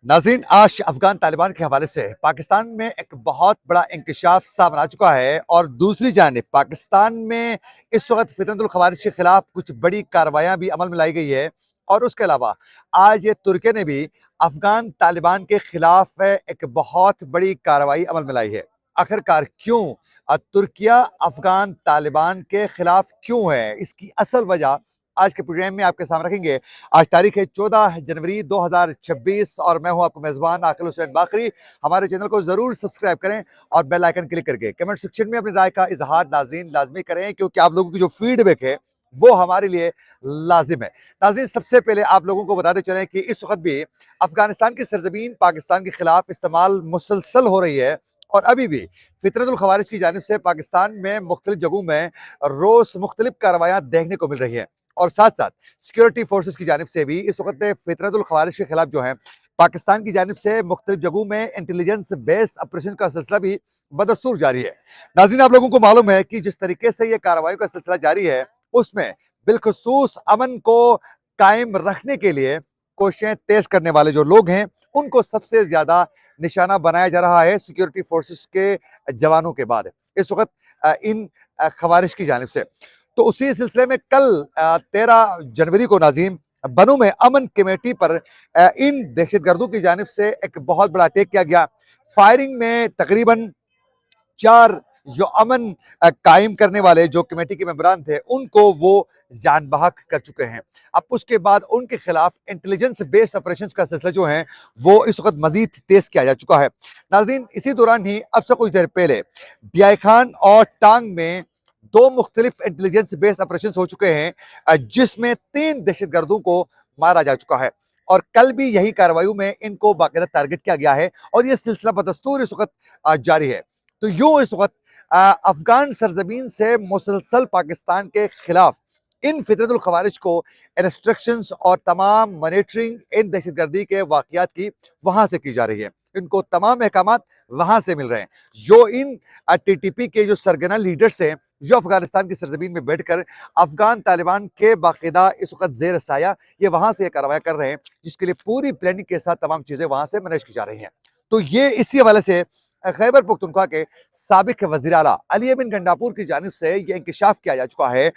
नाज़रीन, आज अफगान तालिबान के हवाले से पाकिस्तान में एक बहुत बड़ा इंकशाफ सामने आ चुका है और दूसरी जानिब पाकिस्तान में इस वक्त फितरतुल खवारिज के खिलाफ कुछ बड़ी कार्रवाइयां भी अमल में लाई गई है। और उसके अलावा आज ये तुर्की ने भी अफगान तालिबान के खिलाफ एक बहुत बड़ी कार्रवाई अमल में लाई है। आखिरकार क्यों तुर्किया अफगान तालिबान के खिलाफ क्यों है, इसकी असल वजह आज के प्रोग्राम में आपके सामने रखेंगे। आज तारीख है 14 जनवरी 2026 और मैं हूं आपका मेजबान आकिल हुसैन बाकरी। हमारे चैनल को जरूर सब्सक्राइब करें और बेल आइकन क्लिक करके कमेंट सेक्शन में अपनी राय का इजहार नाज़रीन लाजमी करें, क्योंकि आप लोगों की जो फीडबैक है वो हमारे लिए लाजिम है। नाज़रीन, सबसे पहले आप लोगों को बताते चलें कि इस वक्त भी अफगानिस्तान की सरजमीन पाकिस्तान के खिलाफ इस्तेमाल मुसलसल हो रही है और अभी भी फितरतुल खवारिज की जानिब से पाकिस्तान में मुख्तलिफ जगहों में रोज मुख्तलिफ कार्रवाइयां देखने को मिल रही है। और साथ साथ सिक्योरिटी फोर्सेस की जानिब से भी इस वक्त फितरतुल खवारिज के खिलाफ जो है पाकिस्तान की जानिब से मुख्तलिफ जगहों में इंटेलिजेंस बेस्ड ऑपरेशन का सिलसिला भी बदस्तूर जारी है। नाज़रीन, आप लोगों को मालूम है कि जिस तरीके से ये कार्रवाई का सिलसिला जारी है उसमें बिलखुसूस अमन को कायम रखने के लिए कोशिशें तेज करने वाले जो लोग हैं उनको सबसे ज्यादा निशाना बनाया जा रहा है सिक्योरिटी फोर्सेस के जवानों के बाद इस वक्त इन खवारिज की जानिब से। तो उसी सिलसिले में कल 13 जनवरी को नाज़रीन बनू में अमन कमेटी पर इन दहशतगर्दों की जानिब से एक बहुत बड़ा अटैक किया गया। फायरिंग में तकरीबन 4 जो अमन कायम करने वाले जो कमेटी के मेंबरान थे उनको वो जान बहक कर चुके हैं। अब उसके बाद उनके खिलाफ इंटेलिजेंस बेस्ड ऑपरेशंस का सिलसिला जो है वो इस वक्त मजीद तेज किया जा चुका है। नाज़रीन, इसी दौरान ही अब से कुछ देर पहले डियाई खान और टांग में 2 मुख्तलिफ इंटेलिजेंस बेस्ड ऑपरेशन हो चुके हैं जिसमें 3 दहशतगर्दों को मारा जा चुका है और कल भी यही कार्रवाई में इनको बाकायदा टारगेट किया गया है और यह सिलसिला बदस्तूर इस वक्त जारी है। तो यूं इस वक्त अफगान सरजमीन से मुसलसल पाकिस्तान के खिलाफ इन फितरतुल खवारिज को इंस्ट्रक्शंस और तमाम मॉनिटरिंग इन दहशतगर्दी के वाकयात की वहां से की जा रही है। इनको तमाम अहकामात वहां से मिल रहे हैं। जो इन टीटीपी के जो सरगना लीडर्स हैं जो अफगानिस्तान की सरजमीन में बैठकर अफगान तालिबान के बाकायदा इस वक्त जेर साया ये वहां से कार्रवाई कर रहे हैं, जिसके लिए पूरी प्लानिंग के साथ तमाम चीजें वहां से मैनेज की जा रही हैं। तो ये इसी हवाले से खैबर पख्तूनख्वा के साबिक वज़ीर आला अली बिन गंडापुर की जानिब से यह इंकशाफ किया जा चुका है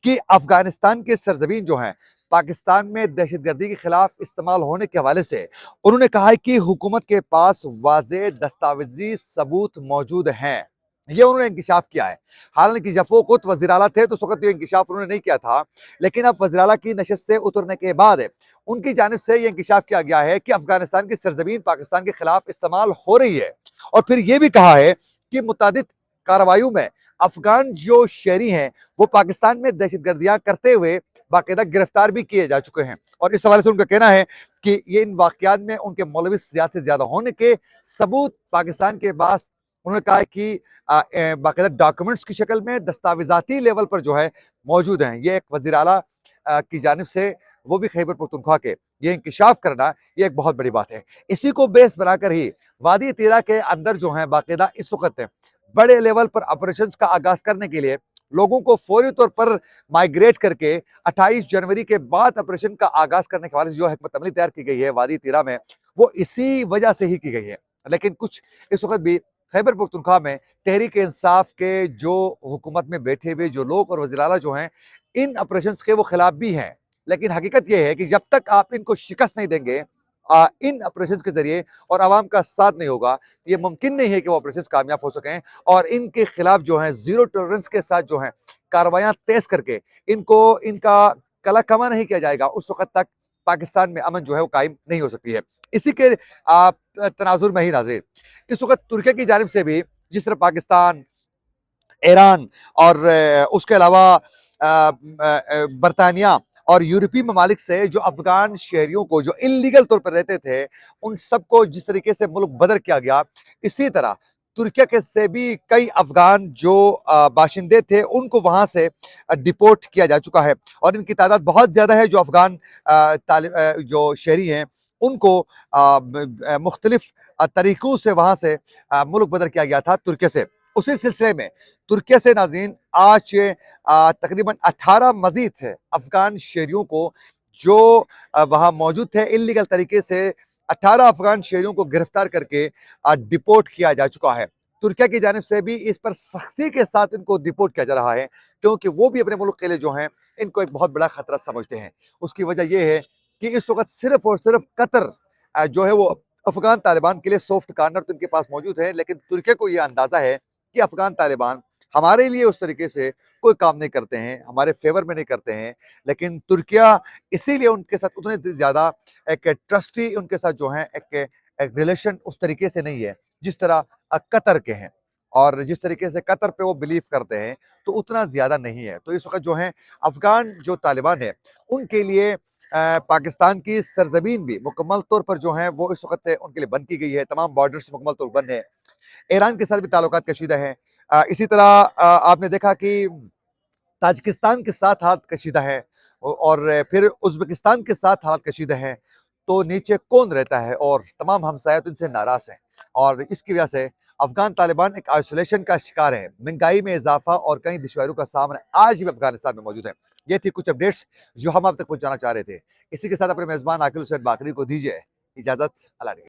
कि अफगानिस्तान के सरजमीन जो है पाकिस्तान में दहशतगर्दी के खिलाफ इस्तेमाल होने के हवाले से उन्होंने कहा है कि हुकूमत के पास वाज़ेह दस्तावेजी सबूत मौजूद हैं। ये उन्होंने इंकशाफ किया है। हालांकि जब वो खुद वज़ीर आला थे तो उस वक्त ये इंकशाफ उन्होंने नहीं किया था, लेकिन अब वज़ीर आला की नशस्त से उतरने के बाद उनकी जानिब से ये इंकशाफ किया गया है कि अफगानिस्तान की सरजमीन पाकिस्तान के खिलाफ इस्तेमाल हो रही है। और फिर ये भी कहा है कि मुतादिद कार्रवाइयों में अफगान जो शहरी हैं वो पाकिस्तान में दहशतगर्दियां करते हुए बाकायदा गिरफ्तार भी किए जा चुके हैं। और इस हवाले से उनका कहना है कि ये इन वाकयात में उनके मुलविस ज्यादा से ज्यादा होने के सबूत पाकिस्तान के पास उन्होंने कहा है कि बाकायदा डॉक्यूमेंट्स की शक्ल में दस्तावेजाती लेवल पर जो है मौजूद हैं। ये एक वज़ीर आला की जानिब से वो भी खैबर पख्तूनख्वा के ये इंकशाफ करना ये एक बहुत बड़ी बात है। इसी को बेस बनाकर ही वादी तीरा के अंदर जो है बाकायदा इस वक्त बड़े लेवल पर ऑपरेशंस का आगाज करने के लिए लोगों को फौरी तौर पर माइग्रेट करके 28 जनवरी के बाद ऑपरेशन का आगाज करने के हवाले से जो हिकमत अमली तैयार की गई है वादी तीरा में वो इसी वजह से ही की गई है। लेकिन कुछ इस वक्त भी खैबर पख्तूनख्वा में तहरीक इंसाफ के जो हुकूमत में बैठे हुए जो लोग और वज़ीर आला जो हैं इन ऑपरेशंस के वो खिलाफ भी हैं। लेकिन हकीकत यह है कि जब तक आप इनको शिकस्त नहीं देंगे इन ऑपरेशंस के जरिए और आवाम का साथ नहीं होगा तो ये मुमकिन नहीं है कि वो ऑपरेशंस कामयाब हो सकें। और इनके खिलाफ जो है जीरो टॉलरेंस के साथ जो है कार्रवाइयां तेज करके इनको इनका कला कमा नहीं किया जाएगा उस वक्त तक पाकिस्तान में अमन जो है वो कायम नहीं हो सकती है। इसी के तनाजुर में ही नाज़रीन इस वक्त तुर्की की जानिब से भी जिस तरह पाकिस्तान, ईरान और उसके अलावा बरतानिया और यूरोपीय ममालिक से जो अफगान शहरियों को जो इलीगल तौर पर रहते थे उन सबको जिस तरीके से मुल्क बदर किया गया, इसी तरह तुर्की के से भी कई अफगान जो बाशिंदे थे उनको वहां से डिपोर्ट किया जा चुका है और इनकी तादाद बहुत ज्यादा है। जो अफगान जो शहरी हैं उनको मुख्तलिफ तरीकों से वहां से मुल्क बदर किया गया था तुर्की से। उसी सिलसिले में तुर्की से नाज़रीन आज तकरीबन 18 मजीद थे अफगान शहरियों को जो वहां मौजूद थे इलीगल तरीके से 18 अफगान शहरियों को गिरफ्तार करके डिपोर्ट किया जा चुका है। तुर्किया की जानिब से भी इस पर सख्ती के साथ इनको डिपोर्ट किया जा रहा है, क्योंकि वो भी अपने मुल्क के लिए जो हैं इनको एक बहुत बड़ा खतरा समझते हैं। उसकी वजह यह है कि इस वक्त सिर्फ और सिर्फ कतर जो है वो अफगान तालिबान के लिए सॉफ्ट कार्नर तो इनके पास मौजूद है, लेकिन तुर्किया को यह अंदाजा है कि अफगान तालिबान हमारे लिए उस तरीके से कोई काम नहीं करते हैं, हमारे फेवर में नहीं करते हैं। लेकिन तुर्किया इसीलिए उनके साथ उतने ज्यादा एक ट्रस्टी उनके साथ जो है एक रिलेशन उस तरीके से नहीं है जिस तरह कतर के हैं, और जिस तरीके से कतर पे वो बिलीव करते हैं तो उतना ज्यादा नहीं है। तो इस वक्त जो है अफगान जो तालिबान है उनके लिए पाकिस्तान की सरजमीन भी मुकम्मल तौर पर जो है वो इस वक्त उनके लिए बंद की गई है, तमाम बॉर्डर्स मुकम्मल तौर पर बंद है। ईरान के साथ भी ताल्लुकात कशीदा हैं। इसी तरह आपने देखा कि ताजिकिस्तान के साथ हाथ कशीदा है और फिर उज़्बेकिस्तान के साथ हाथ कशीदा है। तो नीचे कौन रहता है, और तमाम हमसाया तो इनसे नाराज हैं, और इसकी वजह से अफगान तालिबान एक आइसोलेशन का शिकार है। महंगाई में इजाफा और कई दुश्वारियों का सामना आज भी अफगानिस्तान में मौजूद है। ये थी कुछ अपडेट्स जो हम आप तक पहुंचाना चाह रहे थे। इसी के साथ अपने मेजबान आकिल हुसैन बाकरी को दीजिए इजाजत। अल्लाह।